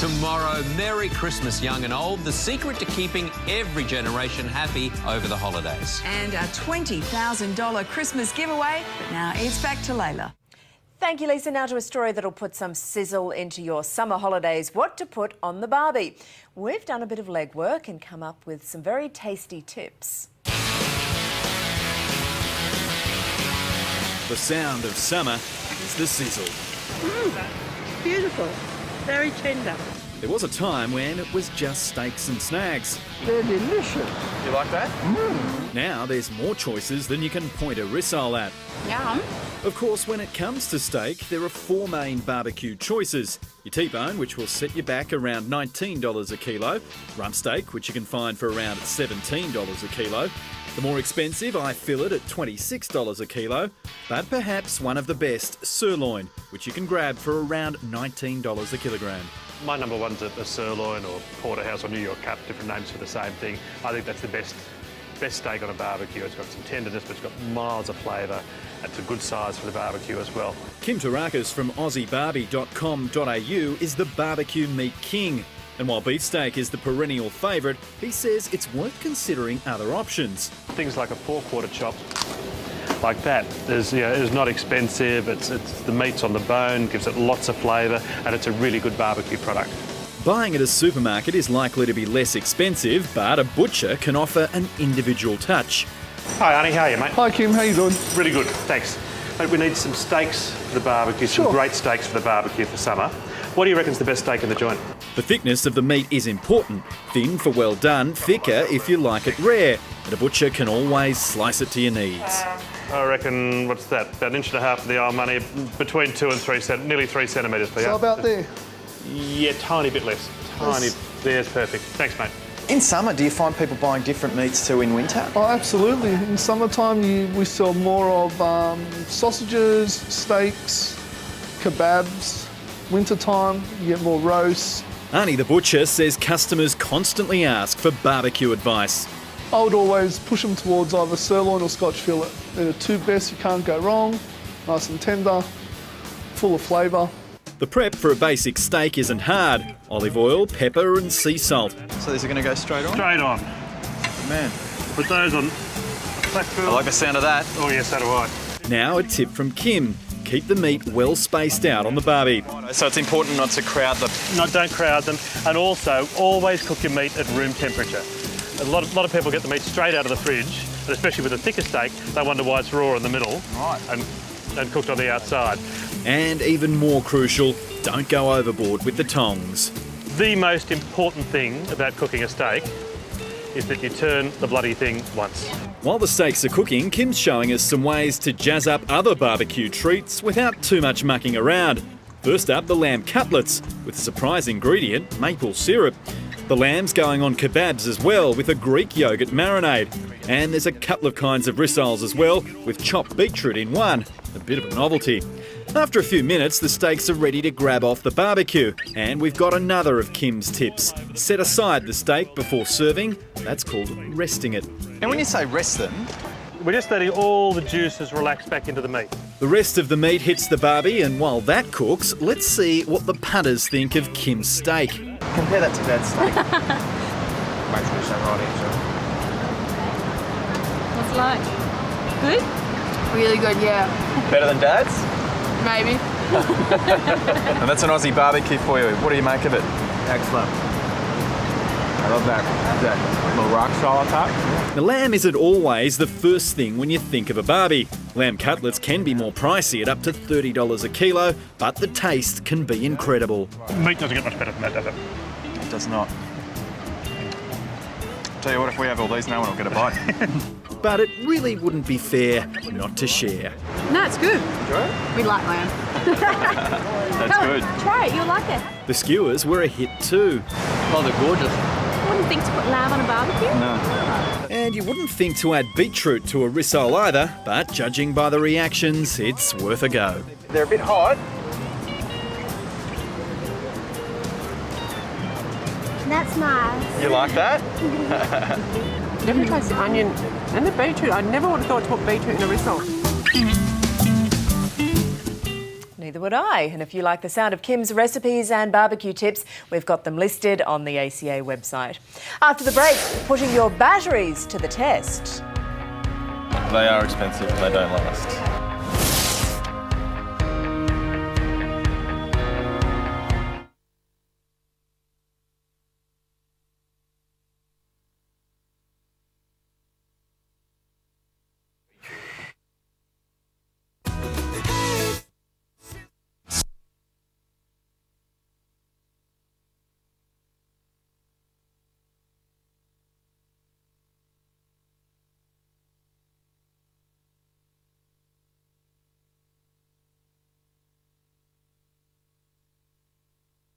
Tomorrow, Merry Christmas, young and old. The secret to keeping every generation happy over the holidays. And a $20,000 Christmas giveaway. But now it's back to Layla. Thank you, Lisa. Now to a story that'll put some sizzle into your summer holidays. What to put on the barbie. We've done a bit of legwork and come up with some very tasty tips. The sound of summer is the sizzle. Beautiful, very tender. There was a time when it was just steaks and snags. They're delicious. You like that? Now there's more choices than you can point a rissole at. Yum. Of course, when it comes to steak, there are four main barbecue choices. Your T-bone, which will set you back around $19 a kilo. Rump steak, which you can find for around $17 a kilo. The more expensive, I fillet at $26 a kilo. But perhaps one of the best, sirloin, which you can grab for around $19 a kilogram. My number one's a sirloin or porterhouse or New York cut, different names for the same thing. I think that's the best steak on a barbecue. It's got some tenderness, but it's got miles of flavour. It's a good size for the barbecue as well. Kim Tarakis from AussieBarbie.com.au is the barbecue meat king. And while beefsteak is the perennial favourite, he says it's worth considering other options. Things like a 4/4 chop, like that, is not expensive. It's the meat's on the bone, gives it lots of flavour, and it's a really good barbecue product. Buying at a supermarket is likely to be less expensive, but a butcher can offer an individual touch. Hi, Arnie, how are you, mate? Hi, Kim. How you doing? Really good, thanks. Mate, we need some steaks for the barbecue, Sure. some great steaks for the barbecue for summer. What do you reckon's the best steak in the joint? The thickness of the meat is important. Thin for well done, thicker if you like it rare. And a butcher can always slice it to your needs. I reckon, what's that, about 1.5 inches of the old money, between 2 and 3 nearly 3 centimetres for you. So about there. Yeah, tiny bit less. There's perfect. Thanks, mate. In summer, do you find people buying different meats too in winter? Oh, absolutely. In summertime, we sell more of sausages, steaks, kebabs. Wintertime, you get more roasts. Arnie the butcher says customers constantly ask for barbecue advice. I would always push them towards either sirloin or Scotch fillet. They're the two best, you can't go wrong. Nice and tender, full of flavour. The prep for a basic steak isn't hard. Olive oil, pepper and sea salt. So these are going to go straight on? Straight on. Man, Put those on. I like the sound of that. Oh yes, so do I. Now a tip from Kim. Keep the meat well spaced out on the barbie. So it's important not to crowd them. No, don't crowd them. And also, always cook your meat at room temperature. A lot of people get the meat straight out of the fridge, and especially with a thicker steak, they wonder why it's raw in the middle and cooked on the outside. And even more crucial, don't go overboard with the tongs. The most important thing about cooking a steak is that you turn the bloody thing once. While the steaks are cooking, Kim's showing us some ways to jazz up other barbecue treats without too much mucking around. First up, the lamb cutlets, with a surprise ingredient, maple syrup. The lamb's going on kebabs as well, with a Greek yoghurt marinade. And there's a couple of kinds of rissoles as well, with chopped beetroot in one. A bit of a novelty. After a few minutes, the steaks are ready to grab off the barbecue. And we've got another of Kim's tips. Set aside the steak before serving. That's called resting it. And when you say rest them, We're just letting all the juices relax back into the meat. The rest of the meat hits the barbie, and while that cooks, let's see what the punters think of Kim's steak. compare that to Dad's steak. Make sure you say right answer. What's it like? Good? Really good, yeah. Better than Dad's? Maybe. And that's an Aussie barbecue for you. What do you make of it? Excellent. I love that little rock style attack. The lamb isn't always the first thing when you think of a barbie. Lamb cutlets can be more pricey at up to $30 a kilo, but the taste can be incredible. Meat doesn't get much better than that, does it? It does not. Tell you what, if we have all these, no one will get a bite. But it really wouldn't be fair not to share. No, it's good. Enjoy it? We like lamb. That's good. Try it, you'll like it. The skewers were a hit too. Oh, they're gorgeous. Wouldn't think to put lamb on a barbecue. No. And you wouldn't think to add beetroot to a rissole either, but judging by the reactions, it's worth a go. They're a bit hot. That's nice. You like that? Never tasted the onion and the beetroot. I never would have thought to put beetroot in a rissole. Neither would I. And if you like the sound of Kim's recipes and barbecue tips, we've got them listed on the ACA website. After the break, putting your batteries to the test. They are expensive and they don't last.